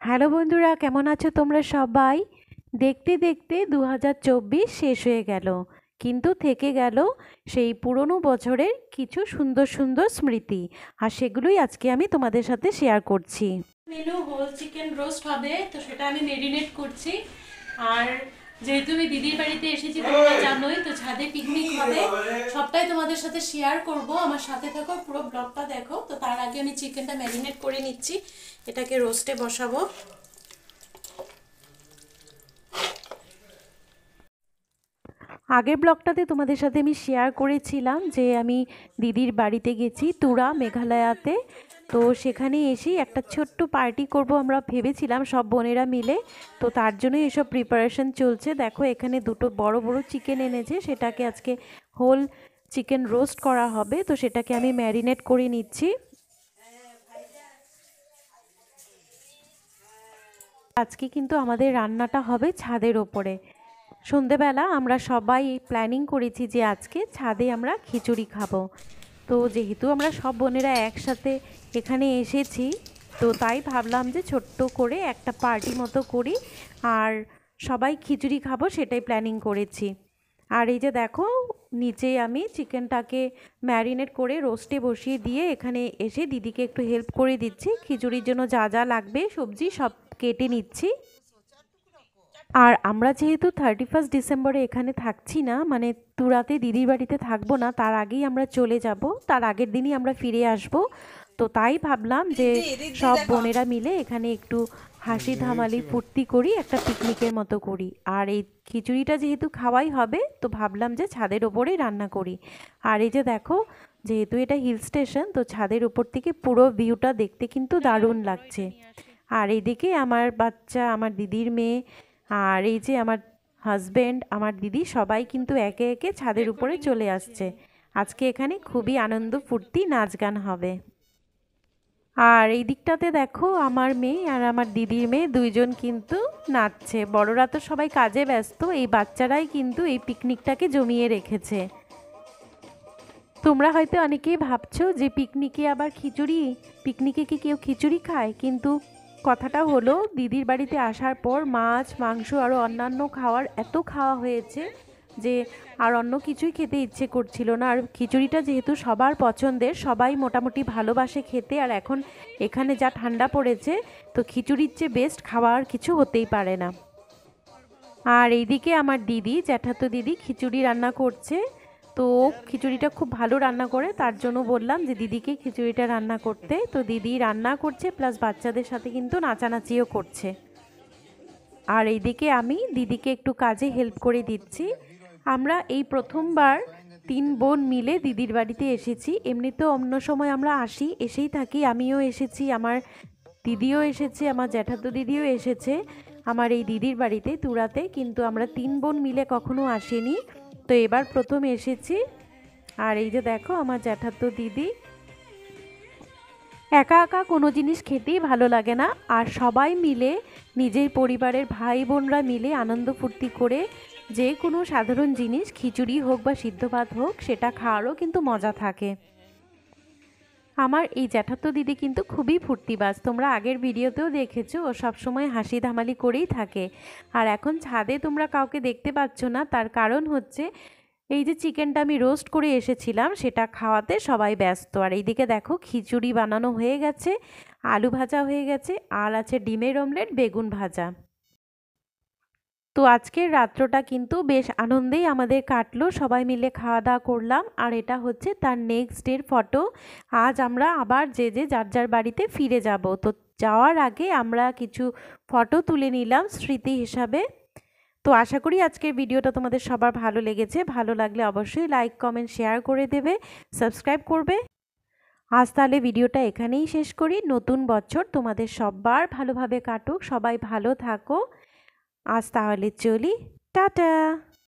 Hello বন্ধুরা, কেমন আছো তোমরা সবাই? দেখতে দেখতে 2024 শেষ হয়ে গেল, কিন্তু থেকে গেল সেই পুরনো বছরের কিছু সুন্দর সুন্দর স্মৃতি। আর সেগুলোই আজকে আমি তোমাদের সাথে শেয়ার করছি। মেনু হোল চিকেন রোস্ট হবে, তো সেটা আমি মেরিনেট করছি। আর যেহেতু আমি দিদির বাড়িতে এসেছি তোমরা জানোই, তো ছাদে পিকনিক হবে, সবটাই তোমাদের সাথে শেয়ার করব। আমার সাথে থাকো, পুরো ব্লগটা দেখো। তো তার আগে আমি চিকেনটা ম্যারিনেট করে নিচ্ছি, এটাকে রোস্টে বসাবো। আগের ব্লগটাতে তোমাদের সাথে আমি শেয়ার করেছিলাম যে আমি দিদির বাড়িতে গেছি তুরা, মেঘালয়াতে। তো সেখানে এসেই একটা ছোট্ট পার্টি করব আমরা ভেবেছিলাম সব বোনেরা মিলে। তো তার জন্য এসব প্রিপারেশন চলছে। দেখো এখানে দুটো বড় বড় চিকেন এনেছে, সেটাকে আজকে হোল চিকেন রোস্ট করা হবে। তো সেটাকে আমি ম্যারিনেট করে নিচ্ছি। আজকে কিন্তু আমাদের রান্নাটা হবে ছাদের ওপরে। সন্ধেবেলা আমরা সবাই প্ল্যানিং করেছি যে আজকে ছাদে আমরা খিচুড়ি খাবো। তো যেহেতু আমরা সব বোনেরা একসাথে এখানে এসেছি, তো তাই ভাবলাম যে ছোট্ট করে একটা পার্টি মতো করি আর সবাই খিচুড়ি খাবো, সেটাই প্ল্যানিং করেছি। আর এই যে দেখো, নিচে আমি চিকেনটাকে ম্যারিনেট করে রোস্টে বসিয়ে দিয়ে এখানে এসে দিদিকে একটু হেল্প করে দিচ্ছি। খিচুড়ির জন্য যা যা লাগবে সবজি সব কেটে নিচ্ছি। আর আমরা যেহেতু 31 ডিসেম্বরে এখানে থাকছি না, মানে তুরাতে দিদির বাড়িতে থাকবো না, তার আগেই আমরা চলে যাব, তার আগের দিনই আমরা ফিরে আসব। তো তাই ভাবলাম যে সব বোনেরা মিলে এখানে একটু হাসি ধামালি ফুর্তি করি, একটা পিকনিকের মতো করি। আর এই খিচুড়িটা যেহেতু খাওয়াই হবে, তো ভাবলাম যে ছাদের ওপরেই রান্না করি। আর এই যে দেখো, যেহেতু এটা হিল স্টেশন, তো ছাদের উপর থেকে পুরো ভিউটা দেখতে কিন্তু দারুণ লাগছে। আর এইদিকে আমার বাচ্চা, আমার দিদির মেয়ে, আর এই যে আমার হাজব্যান্ড, আমার দিদি, সবাই কিন্তু একে একে ছাদের উপরে চলে আসছে। আজকে এখানে খুবই আনন্দ ফুর্তি নাচ গান হবে। আর এই দিকটাতে দেখো, আমার মেয়ে আর আমার দিদির মেয়ে দুইজন কিন্তু নাচছে। বড়রা তো সবাই কাজে ব্যস্ত, এই বাচ্চারাই কিন্তু এই পিকনিকটাকে জমিয়ে রেখেছে। তোমরা হয়তো অনেকেই ভাবছো যে পিকনিকে আবার খিচুড়ি, পিকনিকে কি কেউ খিচুড়ি খায়? কিন্তু কথাটা হলো, দিদির বাড়িতে আসার পর মাছ মাংস আরও অন্যান্য খাওয়ার এত খাওয়া হয়েছে যে আর অন্য কিছুই খেতে ইচ্ছে করছিল না। আর খিচুড়িটা যেহেতু সবার পছন্দের, সবাই মোটামুটি ভালোবাসে খেতে, আর এখন এখানে যা ঠান্ডা পড়েছে, তো খিচুড়ির চেয়ে বেস্ট খাবার কিছু হতেই পারে না। আর এইদিকে আমার দিদি, জ্যাঠাতো দিদি খিচুড়ি রান্না করছে। তো খিচুড়িটা খুব ভালো রান্না করে, তার জন্য বললাম যে দিদিকে খিচুড়িটা রান্না করতে। তো দিদি রান্না করছে, প্লাস বাচ্চাদের সাথে কিন্তু নাচানাচিও করছে। আর এইদিকে আমি দিদিকে একটু কাজে হেল্প করে দিচ্ছি। আমরা এই প্রথমবার 3 বোন মিলে দিদির বাড়িতে এসেছি। এমনিতেও অন্য সময় আমরা আসি, এসেই থাকি। আমিও এসেছি, আমার দিদিও এসেছে, আমার জ্যাঠাতো দিদিও এসেছে আমার এই দিদির বাড়িতে তুরাতে, কিন্তু আমরা 3 বোন মিলে কখনো আসিনি। তো এবার প্রথম এসেছি। আর এই যে দেখো, আমার জ্যাঠাতো দিদি। একা একা কোনো জিনিস খেতেই ভালো লাগে না, আর সবাই মিলে নিজের পরিবারের ভাই বোনরা মিলে আনন্দ ফুর্তি করে যে কোনো সাধারণ জিনিস, খিচুড়ি হোক বা সিদ্ধ ভাত হোক, সেটা খাওয়ারও কিন্তু মজা থাকে। আমার এই জ্যাঠাতো দিদি কিন্তু খুবই ফুর্তিবাজ, তোমরা আগের ভিডিওতেও দেখেছো, ও সবসময় হাসি ধামালি করেই থাকে। আর এখন ছাদে তোমরা কাউকে দেখতে পাচ্ছ না, তার কারণ হচ্ছে এই যে চিকেনটা আমি রোস্ট করে এসেছিলাম, সেটা খাওয়াতে সবাই ব্যস্ত। আর এইদিকে দেখো, খিচুড়ি বানানো হয়ে গেছে, আলু ভাজা হয়ে গেছে, আর আছে ডিমের অমলেট, বেগুন ভাজা। তো আজকের রাত্রটা কিন্তু বেশ আনন্দেই আমাদের কাটলো, সবাই মিলে খাওয়া দাওয়া করলাম। আর এটা হচ্ছে তার নেক্সট ডের ফটো। আজ আমরা আবার যে যে যার যার বাড়িতে ফিরে যাব। তো যাওয়ার আগে আমরা কিছু ফটো তুলে নিলাম স্মৃতি হিসাবে। তো আশা করি আজকের ভিডিওটা তোমাদের সবার ভালো লেগেছে। ভালো লাগলে অবশ্যই লাইক কমেন্ট শেয়ার করে দেবে, সাবস্ক্রাইব করবে। আজ তাহলে ভিডিওটা এখানেই শেষ করি। নতুন বছর তোমাদের সবার ভালোভাবে কাটুক, সবাই ভালো থাকো। আজ তাহলে চলি, টাটা।